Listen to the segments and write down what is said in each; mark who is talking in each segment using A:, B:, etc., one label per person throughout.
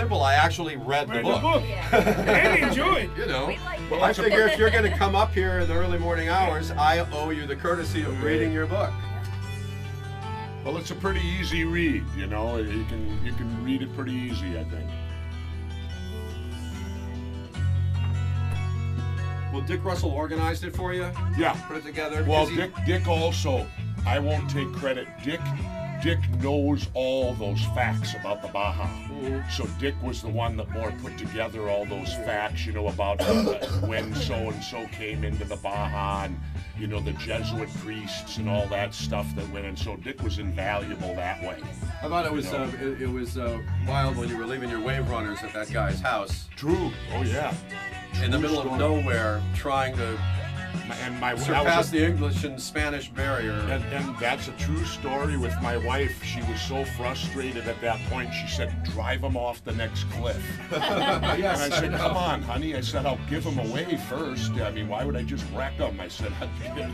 A: simple. I actually read the book.
B: And enjoyed.
A: You know, well, I figure if you're going to come up here in the early morning hours, I owe you the courtesy of reading your book.
C: Well, it's a pretty easy read, you know. You can read it pretty easy, I think.
A: Well, Dick Russell organized it for you?
C: Yeah.
A: Put it together?
C: Well, Dick also, I won't take credit. Dick knows all those facts about the Baja.
A: Mm-hmm.
C: So Dick was the one that more put together all those facts, you know, about when so-and-so came into the Baja and, you know, the Jesuit priests and all that stuff that went in. So Dick was invaluable that way.
A: I thought it was wild when you were leaving your wave runners at that guy's house.
C: True. Oh, yeah.
A: In the middle of nowhere, trying to surpass the English and Spanish barrier.
C: And that's a true story with my wife. She was so frustrated at that point, she said, drive him off the next cliff.
A: Yes,
C: and I said, come on, honey. I said, I'll give him away first. I mean, why would I just wreck him? I said,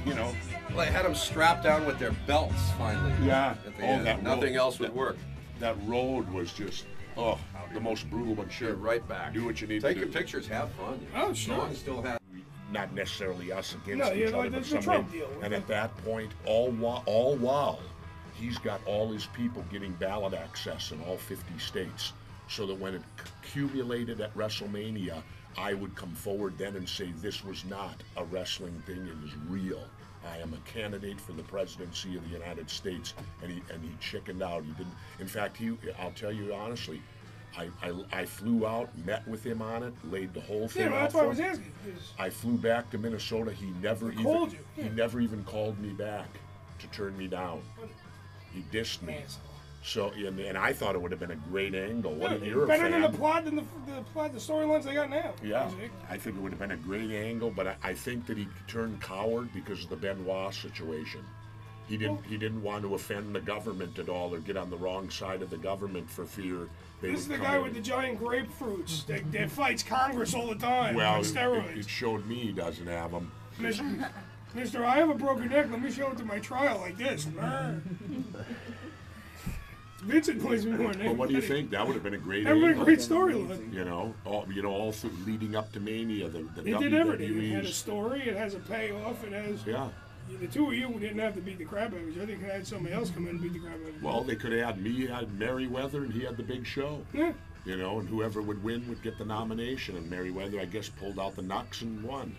C: you know.
A: Well, they had them strapped down with their belts, finally.
C: Yeah.
A: At the end. Nothing else would work.
C: That road was just, the most brutal, but sure.
A: Right back.
C: Do what you need
A: to do.
C: Take
A: your pictures, have fun.
B: Oh, sure.
A: Still have.
C: Not necessarily us against each other,
B: like
C: but
B: the Trump deal.
C: And at that point, all while he's got all his people getting ballot access in all 50 states, so that when it accumulated at WrestleMania, I would come forward then and say this was not a wrestling thing; it was real. I am a candidate for the presidency of the United States, and he chickened out. He didn't. In fact, I'll tell you honestly. I flew out, met with him on it, laid the whole thing out.
B: Yeah, that's why I was asking.
C: I flew back to Minnesota. He never even called me back to turn me down. He dissed me. So and I thought it would have been a great angle. You're
B: better
C: a fan.
B: than the plot the storylines they got now.
C: Yeah, I think it would have been a great angle, but I think that he turned coward because of the Benoit situation. He didn't want to offend the government at all or get on the wrong side of the government for fear.
B: This is the guy with the giant grapefruits that fights Congress all the time on steroids.
C: It showed me he doesn't have them.
B: Mister, I have a broken neck. Let me show it to my trial like this. Vincent plays me more than
C: But what do you think? That would have been a great
B: angle. That would have been a great storyline.
C: You know, all through leading up to Mania. It
B: did everything. It had a story. It has a payoff. It has...
C: Yeah.
B: The two of you didn't have to beat the crap out of each other. They could have had somebody else come in and beat the crap out of you.
C: Well, they could have had me, had Merriweather, and he had the big show.
B: Yeah.
C: You know, and whoever would win would get the nomination. And Merriweather, I guess, pulled out the Nux and won.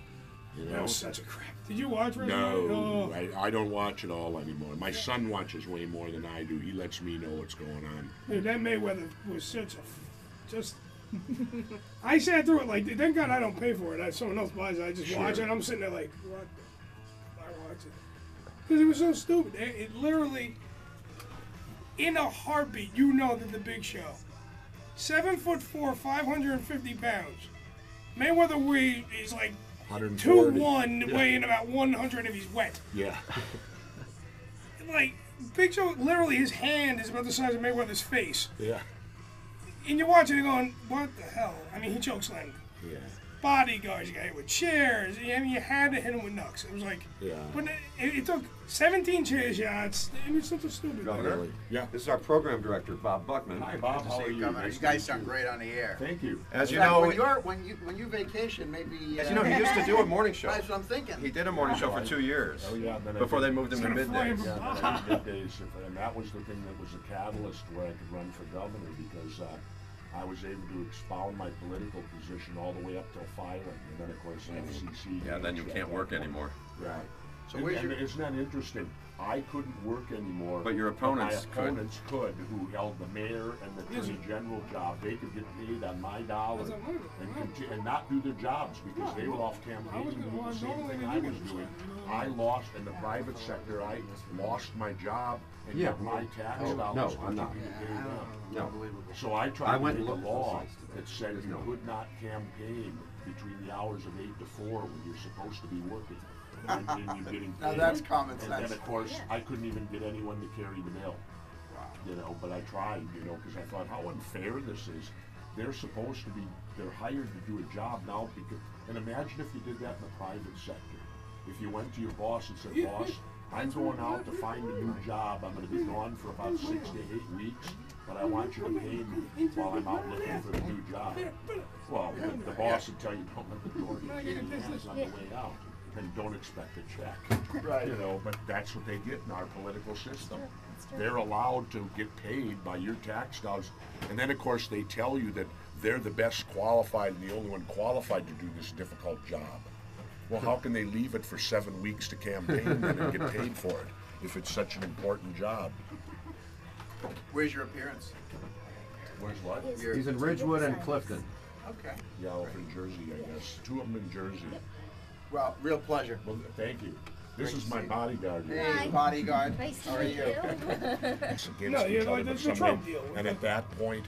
C: You know?
B: That was such a crap. Did you watch WrestleMania?
C: No, I don't watch it all anymore. My son watches way more than I do. He lets me know what's going on.
B: Dude, that Mayweather was such a... just... I sat through it like, thank God I don't pay for it. Someone else buys it. I just watch it. I'm sitting there like, what? I watch it. Because it was so stupid. It literally, in a heartbeat, you know that the Big Show, 7'4", 550 pounds. Mayweather is like 2'1", weighing about 100 if he's wet.
C: Yeah.
B: Like, Big Show, literally his hand is about the size of Mayweather's face.
C: Yeah.
B: And you're watching it going, what the hell? I mean, he chokeslammed.
C: Yeah.
B: Bodyguards, you got hit with chairs. I mean, you had to hit him with Nux. It was like, but it took 17 chair shots. It was such a stupid
A: Governor.
C: Yeah.
A: This is our program director, Bob Buckman.
C: Hi, Bob. How are you?
D: Governor, you guys sound great on the air.
C: Thank you.
A: As you know,
D: when you vacation, maybe.
A: As you know, he used to do a morning show.
D: That's what I'm thinking.
A: He did a morning show for 2 years.
C: Oh yeah.
A: Before they moved him to middays.
C: Yeah, middays, and that was the thing that was a catalyst where I could run for governor because. I was able to expound my political position all the way up till filing, and then of course FCC.
A: Yeah, then you can't work anymore.
C: Right.
D: So
C: isn't that interesting? I couldn't work anymore.
A: But your opponents
C: could, who held the mayor and the attorney general job. They could get paid on my dollar and not do their jobs because they were off campaigning doing the same thing I was doing. I lost in the private sector. I lost my job and yet my tax dollars continued to pay them.
A: No.
C: So I tried to make a law that said you could not campaign between the hours of 8 to 4 when you're supposed to be working. And you're getting paid.
D: Now that's common sense.
C: And then of course I couldn't even get anyone to carry the mail. You know, but I tried, you know, because I thought how unfair this is. They're supposed to be, they're hired to do a job now because, and imagine if you did that in the private sector. If you went to your boss and said, boss, I'm going out to find a new job. I'm going to be gone for about 6 to 8 weeks, but I want you to pay me while I'm out looking for the Well, the boss would tell you, don't let the door
B: Not
C: hit your
B: gonna
C: hands
B: do
C: on the way out. And don't expect a check.
D: Right.
C: You know, but that's what they get in our political system. They're allowed to get paid by your tax dollars. And then, of course, they tell you that they're the best qualified and the only one qualified to do this difficult job. Well, how can they leave it for 7 weeks to campaign then and get paid for it if it's such an important job?
D: Where's your appearance?
C: Where's what?
E: He's in Ridgewood and Clifton.
D: Okay.
C: Yeah, over in Jersey, I guess. 2 of them in Jersey.
D: Well, real pleasure.
C: Well, thank you. This
D: Great
C: is
D: to
C: my
D: see you.
C: bodyguard.
D: Hey, bodyguard.
F: Nice to
D: How are
F: meet
D: you?
C: It's against
B: No,
C: each
B: you're
C: other,
B: like
C: but
B: the
C: somebody-
B: Trump deal.
C: and at that point,